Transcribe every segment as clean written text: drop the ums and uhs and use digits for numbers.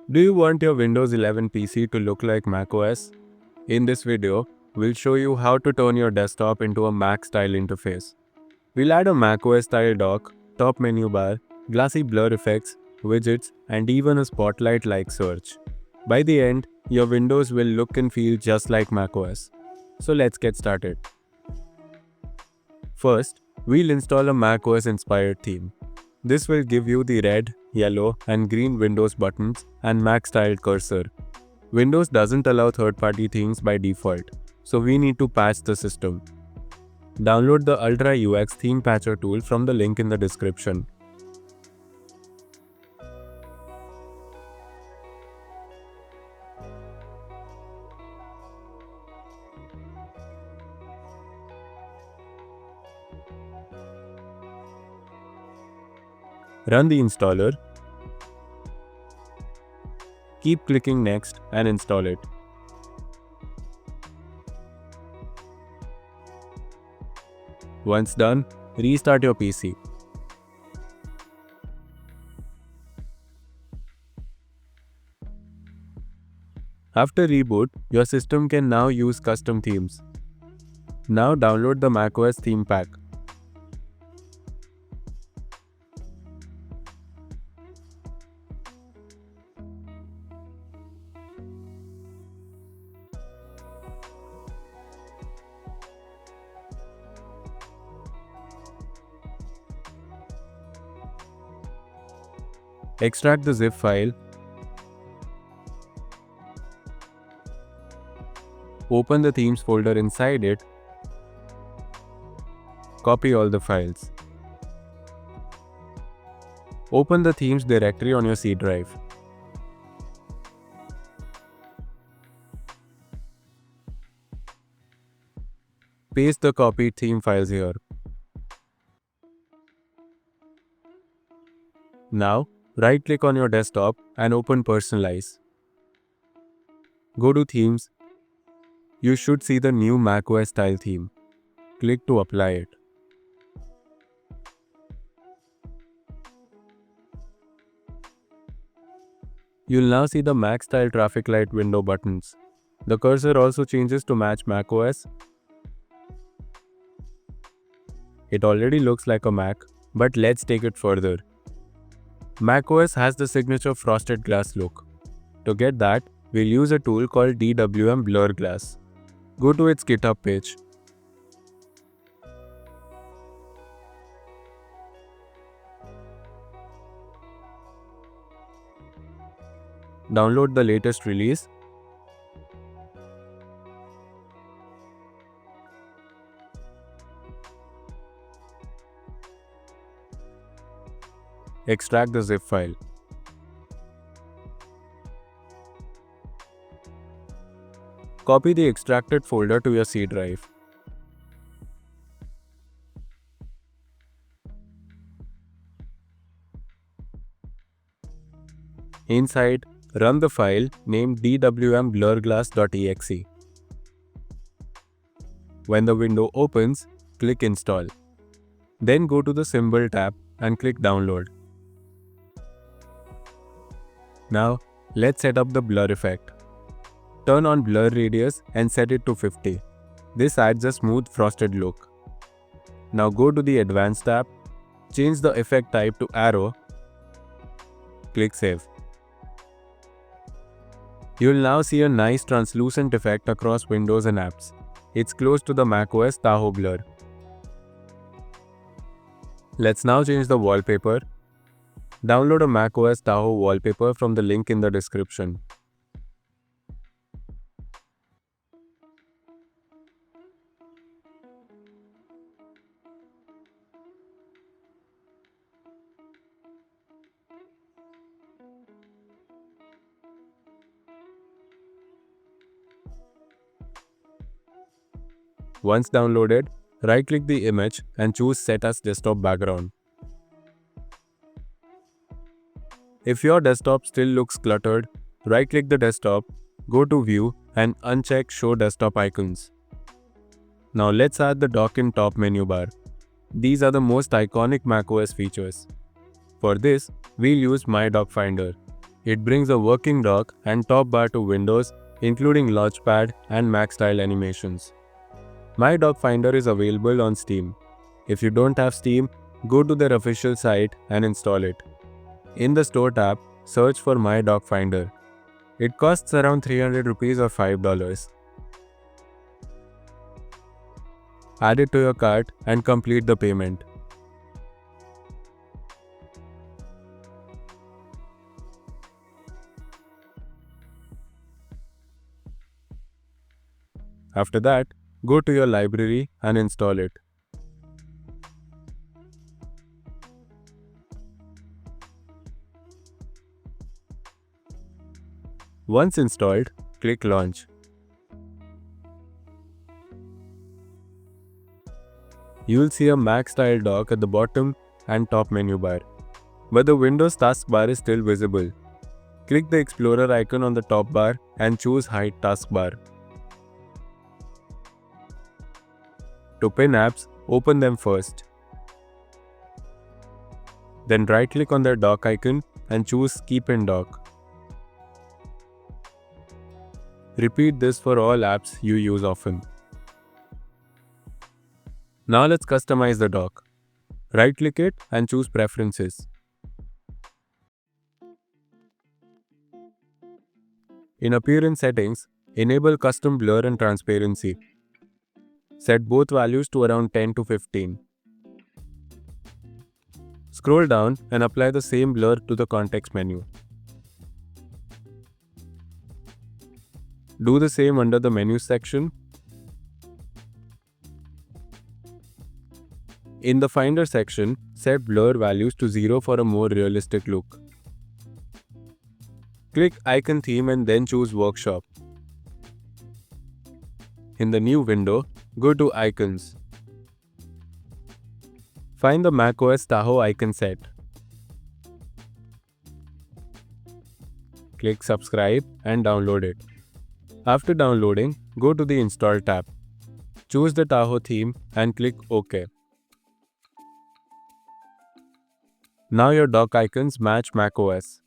Do you want your Windows 11 PC to look like macOS? In this video, we'll show you how to turn your desktop into a Mac-style interface. We'll add a macOS-style dock, top menu bar, glassy blur effects, widgets, and even a spotlight-like search. By the end, your Windows will look and feel just like macOS. So let's get started. First, we'll install a macOS-inspired theme. This will give you the red, yellow, and green Windows buttons and Mac-styled cursor. Windows doesn't allow third-party themes by default, so we need to patch the system. Download the Ultra UX Theme Patcher tool from the link in the description. Run the installer. Keep clicking Next and install it. Once done, restart your PC. After reboot, your system can now use custom themes. Now download the macOS theme pack. Extract the zip file. Open the themes folder inside it. Copy all the files. Open the themes directory on your C drive. Paste the copied theme files here. Now, right-click on your desktop and open Personalize. Go to Themes. You should see the new macOS style theme. Click to apply it. You'll now see the Mac style traffic light window buttons. The cursor also changes to match macOS. It already looks like a Mac, but let's take it further. macOS has the signature frosted glass look. To get that, we'll use a tool called DWM Blur Glass. Go to its GitHub page. Download the latest release. Extract the zip file. Copy the extracted folder to your C drive. Inside, run the file named dwmblurglass.exe. When the window opens, click Install. Then go to the Symbol tab and click Download. Now, let's set up the blur effect. Turn on blur radius and set it to 50. This adds a smooth frosted look. Now go to the Advanced tab, change the effect type to arrow, click Save. You'll now see a nice translucent effect across windows and apps. It's close to the macOS Tahoe blur. Let's now change the wallpaper. Download a macOS Tahoe wallpaper from the link in the description. Once downloaded, right-click the image and choose Set as Desktop Background. If your desktop still looks cluttered, right-click the desktop, go to View and uncheck Show Desktop Icons. Now let's add the dock in top menu bar. These are the most iconic macOS features. For this, we'll use My Dock Finder. It brings a working dock and top bar to Windows, including Launchpad and Mac style animations. My Dock Finder is available on Steam. If you don't have Steam, go to their official site and install it. In the Store tab, search for My Dock Finder. It costs around 300 rupees or $5. Add it to your cart and complete the payment. After that, go to your library and install it. Once installed, click Launch. You will see a Mac style dock at the bottom and top menu bar, but the Windows taskbar is still visible. Click the Explorer icon on the top bar and choose Hide Taskbar. To pin apps, open them first. Then right-click on their dock icon and choose Keep in Dock. Repeat this for all apps you use often. Now let's customize the dock. Right-click it and choose Preferences. In Appearance Settings, enable Custom Blur and Transparency. Set both values to around 10 to 15. Scroll down and apply the same blur to the context menu. Do the same under the menu section. In the Finder section, set blur values to 0 for a more realistic look. Click Icon Theme and then choose Workshop. In the new window, go to Icons. Find the macOS Tahoe icon set. Click Subscribe and download it. After downloading, go to the Install tab. Choose the Tahoe theme and click OK. Now your dock icons match macOS.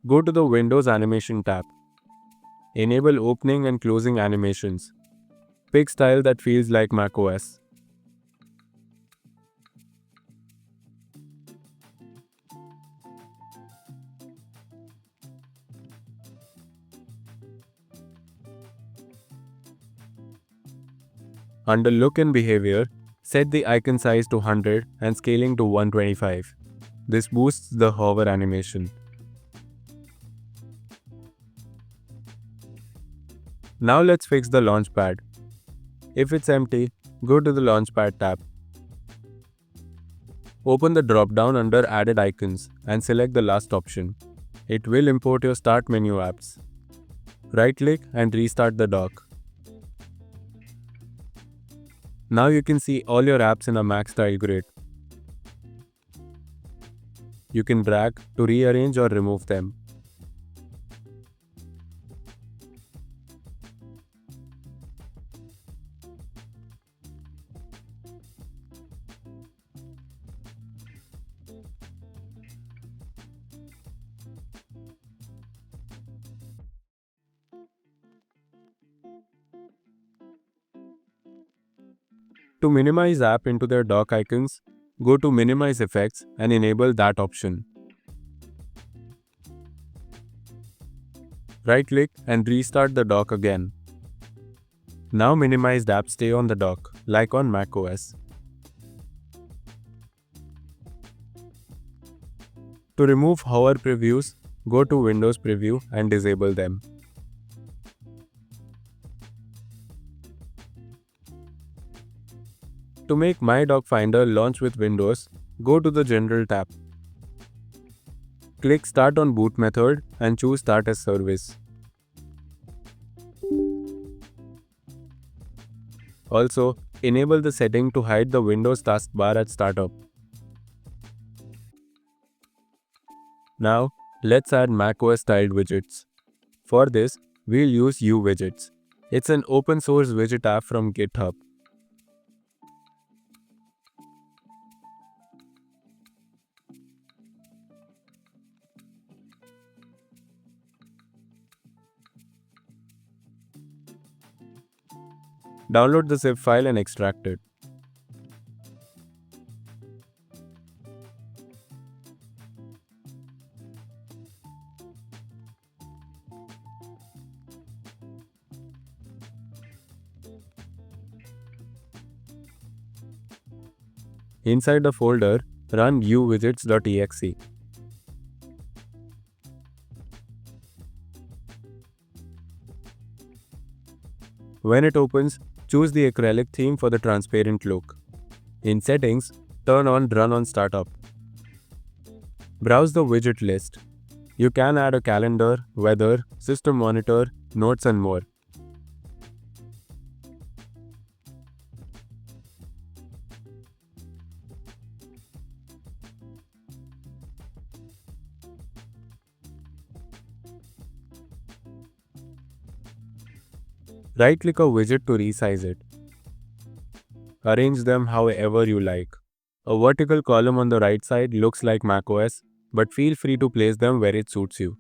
Go to the Windows Animation tab. Enable opening and closing animations. Pick style that feels like macOS. Under Look and Behavior, set the icon size to 100 and scaling to 125. This boosts the hover animation. Now let's fix the Launchpad. If it's empty, go to the Launchpad tab. Open the drop-down under Added Icons and select the last option. It will import your Start menu apps. Right-click and restart the dock. Now you can see all your apps in a Mac style grid. You can drag to rearrange or remove them. To minimize app into their dock icons, go to Minimize Effects and enable that option. Right-click and restart the dock again. Now minimized apps stay on the dock, like on macOS. To remove hover previews, go to Windows Preview and disable them. To make My Dock Finder launch with Windows, go to the General tab. Click Start on Boot method and choose Start as Service. Also, enable the setting to hide the Windows taskbar at startup. Now, let's add macOS styled widgets. For this, we'll use UWidgets. It's an open source widget app from GitHub. Download the zip file and extract it. Inside the folder, run uwidgets.exe. When it opens, choose the acrylic theme for the transparent look. In Settings, turn on Run on Startup. Browse the widget list. You can add a calendar, weather, system monitor, notes and more. Right-click a widget to resize it. Arrange them however you like. A vertical column on the right side looks like macOS, but feel free to place them where it suits you.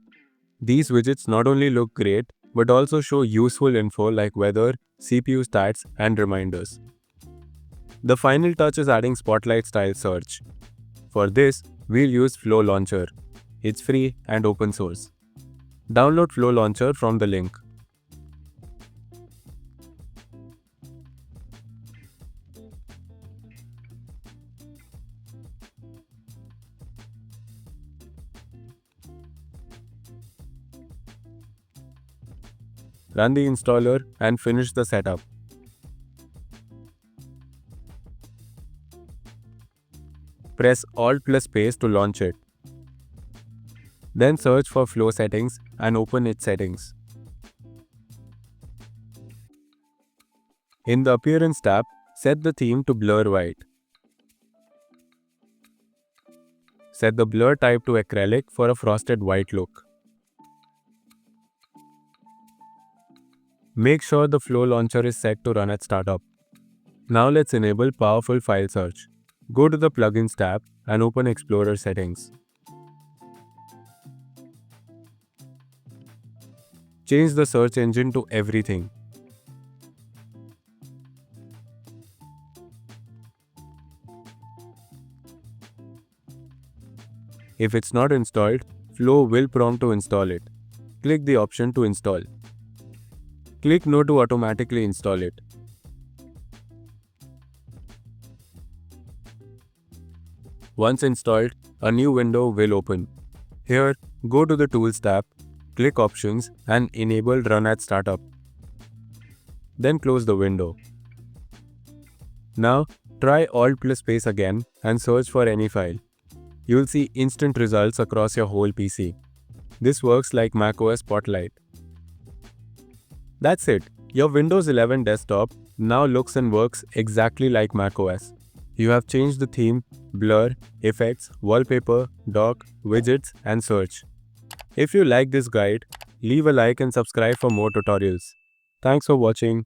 These widgets not only look great, but also show useful info like weather, CPU stats, and reminders. The final touch is adding Spotlight style search. For this, we'll use Flow Launcher. It's free and open source. Download Flow Launcher from the link. Run the installer and finish the setup. Press Alt plus space to launch it. Then search for Flow settings and open its settings. In the Appearance tab, set the theme to Blur White. Set the blur type to acrylic for a frosted white look. Make sure the Flow Launcher is set to run at startup. Now let's enable powerful file search. Go to the Plugins tab and open Explorer settings. Change the search engine to everything. If it's not installed, Flow will prompt to install it. Click the option to install. Click No to automatically install it. Once installed, a new window will open. Here, go to the Tools tab, click Options and enable Run at Startup. Then close the window. Now, try Alt plus space again and search for any file. You'll see instant results across your whole PC. This works like macOS Spotlight. That's it. Your Windows 11 desktop now looks and works exactly like macOS. You have changed the theme, blur, effects, wallpaper, dock, widgets, and search. If you like this guide, leave a like and subscribe for more tutorials. Thanks for watching.